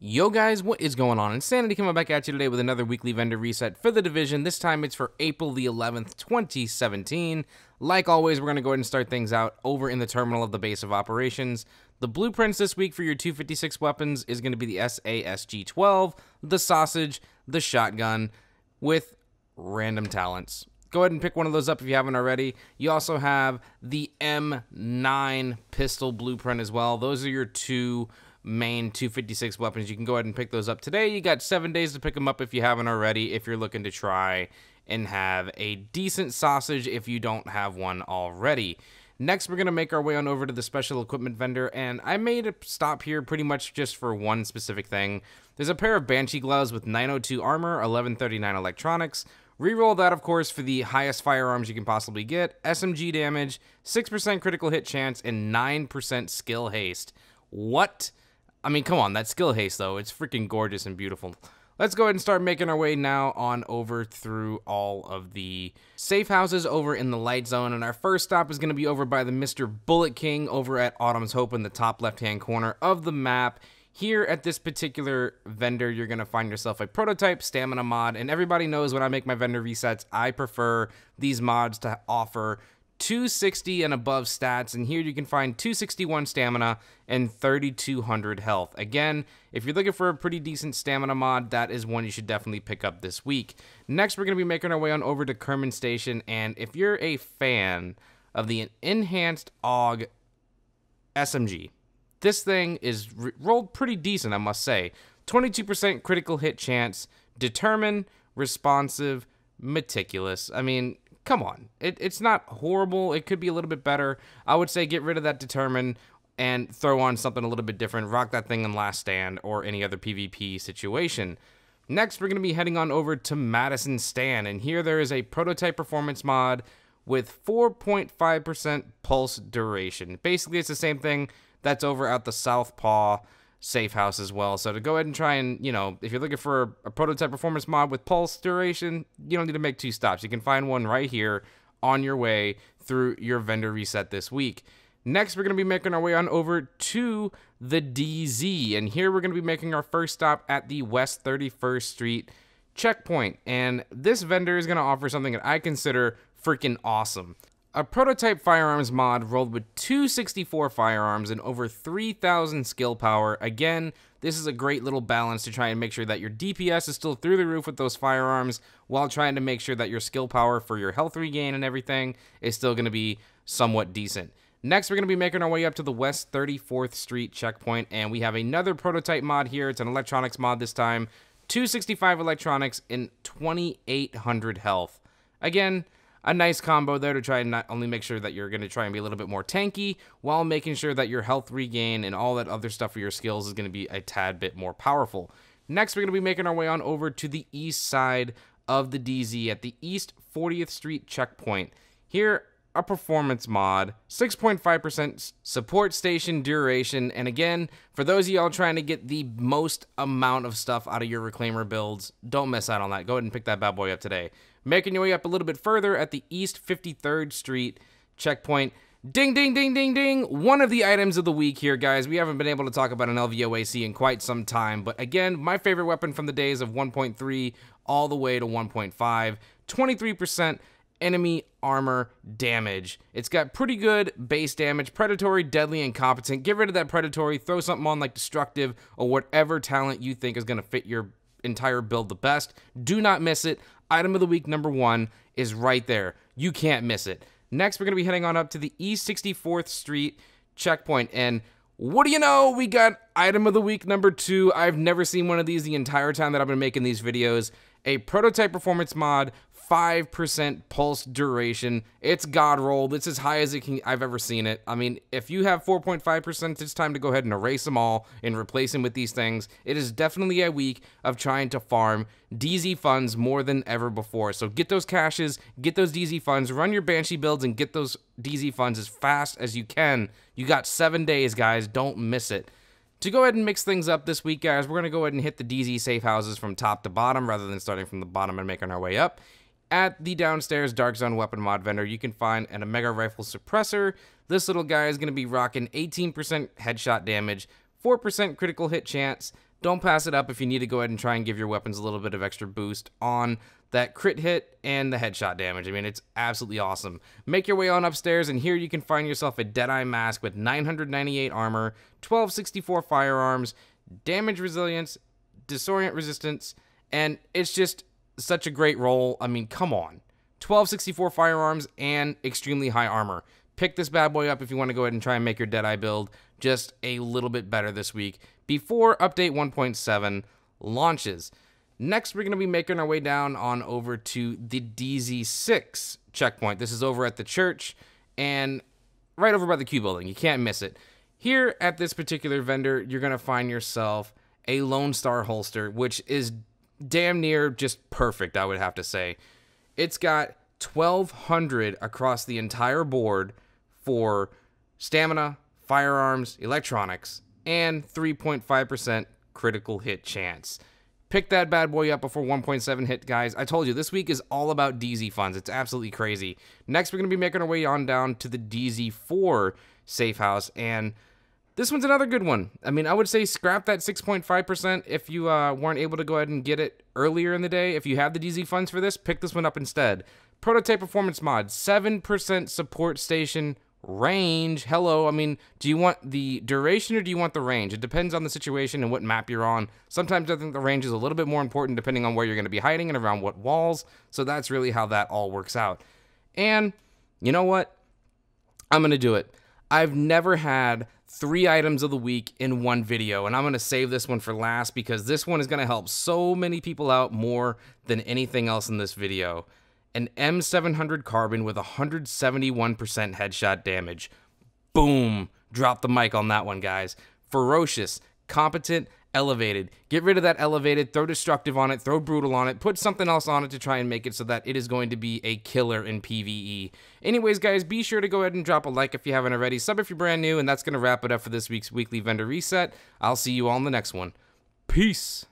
Yo guys, what is going on? Insanity coming back at you today with another weekly vendor reset for the division. This time it's for April the 11th, 2017. Like always, we're going to go ahead and start things out over in the terminal of the base of operations. The blueprints this week for your 256 weapons is going to be the SASG-12, the sausage, the shotgun, with random talents. Go ahead and pick one of those up if you haven't already. You also have the M9 pistol blueprint as well. Those are your two main 256 weapons. You can go ahead and pick those up today. You got 7 days to pick them up if you haven't already, if you're looking to try and have a decent sausage if you don't have one already. Next, we're going to make our way on over to the special equipment vendor, and I made a stop here pretty much just for one specific thing. There's a pair of Banshee gloves with 902 armor, 1139 electronics. Reroll that, of course, for the highest firearms you can possibly get, SMG damage, 6% critical hit chance, and 9% skill haste. What? I mean, come on, that skill haste, though, it's freaking gorgeous and beautiful. Let's go ahead and start making our way now on over through all of the safe houses over in the light zone. And our first stop is going to be over by the Mr. Bullet King over at Autumn's Hope in the top left-hand corner of the map. Here at this particular vendor, you're going to find yourself a prototype stamina mod. And everybody knows when I make my vendor resets, I prefer these mods to offer 260 and above stats, and here you can find 261 stamina and 3200 health. Again, if you're looking for a pretty decent stamina mod, that is one you should definitely pick up this week. Next, we're going to be making our way on over to Kerman Station, and if you're a fan of the enhanced AUG SMG, this thing is rolled pretty decent, I must say. 22% critical hit chance, determined, responsive, meticulous. I mean, come on, it's not horrible. It could be a little bit better. I would say get rid of that determined and throw on something a little bit different. Rock that thing in Last Stand or any other PvP situation. Next, we're going to be heading on over to Madison Stand, and here there is a prototype performance mod with 4.5% pulse duration. Basically, it's the same thing that's over at the Southpaw safe house as well. So to go ahead and try and, you know, if you're looking for a prototype performance mod with pulse duration, you don't need to make 2 stops. You can find one right here on your way through your vendor reset this week. Next, we're going to be making our way on over to the DZ, and here we're going to be making our first stop at the West 31st Street checkpoint, and this vendor is going to offer something that I consider freaking awesome. A prototype firearms mod rolled with 264 firearms and over 3,000 skill power. Again, this is a great little balance to try and make sure that your DPS is still through the roof with those firearms while trying to make sure that your skill power for your health regain and everything is still going to be somewhat decent. Next, we're going to be making our way up to the West 34th Street checkpoint, and we have another prototype mod here. It's an electronics mod this time. 265 electronics and 2,800 health. Again, a nice combo there to try and not only make sure that you're going to try and be a little bit more tanky while making sure that your health regain and all that other stuff for your skills is going to be a tad bit more powerful. Next, we're going to be making our way on over to the east side of the DZ at the East 40th Street checkpoint. Here, a performance mod, 6.5% support station duration, and again, for those of y'all trying to get the most amount of stuff out of your reclaimer builds, don't miss out on that. Go ahead and pick that bad boy up today. Making your way up a little bit further at the East 53rd Street checkpoint. Ding, ding, ding, ding, ding. One of the items of the week here, guys. We haven't been able to talk about an LVOAC in quite some time, but again, my favorite weapon from the days of 1.3 all the way to 1.5, 23% enemy armor damage. It's got pretty good base damage, predatory, deadly, and competent. Get rid of that predatory, throw something on like destructive or whatever talent you think is going to fit your entire build the best. Do not miss it. Item of the week number 1 is right there. You can't miss it. Next, we're going to be heading on up to the East 64th Street checkpoint, and what do you know? We got item of the week number 2. I've never seen one of these the entire time that I've been making these videos. A prototype performance mod, 5% pulse duration. It's god rolled. It's as high as I've ever seen it. I mean, if you have 4.5%, it's time to go ahead and erase them all and replace them with these things. It is definitely a week of trying to farm DZ funds more than ever before. So get those caches, get those DZ funds, run your Banshee builds, and get those DZ funds as fast as you can. You got 7 days, guys. Don't miss it. To go ahead and mix things up this week, guys, we're going to go ahead and hit the DZ safe houses from top to bottom rather than starting from the bottom and making our way up. At the downstairs Dark Zone weapon mod vendor, you can find an Omega Rifle Suppressor. This little guy is going to be rocking 18% headshot damage, 4% critical hit chance, Don't pass it up if you need to go ahead and try and give your weapons a little bit of extra boost on that crit hit and the headshot damage. I mean, it's absolutely awesome. Make your way on upstairs, and here you can find yourself a Deadeye Mask with 998 armor, 1264 firearms, damage resilience, disorient resistance, and it's just such a great roll. I mean, come on. 1264 firearms and extremely high armor. Pick this bad boy up if you want to go ahead and try and make your Deadeye build just a little bit better this week before update 1.7 launches. Next, we're going to be making our way down on over to the DZ6 checkpoint. This is over at the church and right over by the Q building. You can't miss it. Here at this particular vendor, you're going to find yourself a Lone Star holster, which is damn near just perfect, I would have to say. It's got 1,200 across the entire board for stamina, firearms, electronics, and 3.5% critical hit chance. Pick that bad boy up before 1.7 hit, guys. I told you, this week is all about DZ funds. It's absolutely crazy. Next, we're going to be making our way on down to the DZ4 safe house, and this one's another good one. I mean, I would say scrap that 6.5% if you weren't able to go ahead and get it earlier in the day. If you have the DZ funds for this, pick this one up instead. Prototype performance mod, 7% support station range. Hello, I mean, do you want the duration or do you want the range? It depends on the situation and what map you're on. Sometimes I think the range is a little bit more important depending on where you're going to be hiding and around what walls. So that's really how that all works out. And you know what? I'm going to do it. I've never had 3 items of the week in one video, and I'm going to save this one for last because this one is going to help so many people out more than anything else in this video. An M700 carbon with 171% headshot damage. Boom. Drop the mic on that one, guys. Ferocious, competent, elevated. Get rid of that elevated, throw destructive on it, throw brutal on it, put something else on it to try and make it so that it is going to be a killer in PvE. Anyways, guys, be sure to go ahead and drop a like if you haven't already, sub if you're brand new, and that's going to wrap it up for this week's weekly vendor reset. I'll see you all in the next one. Peace.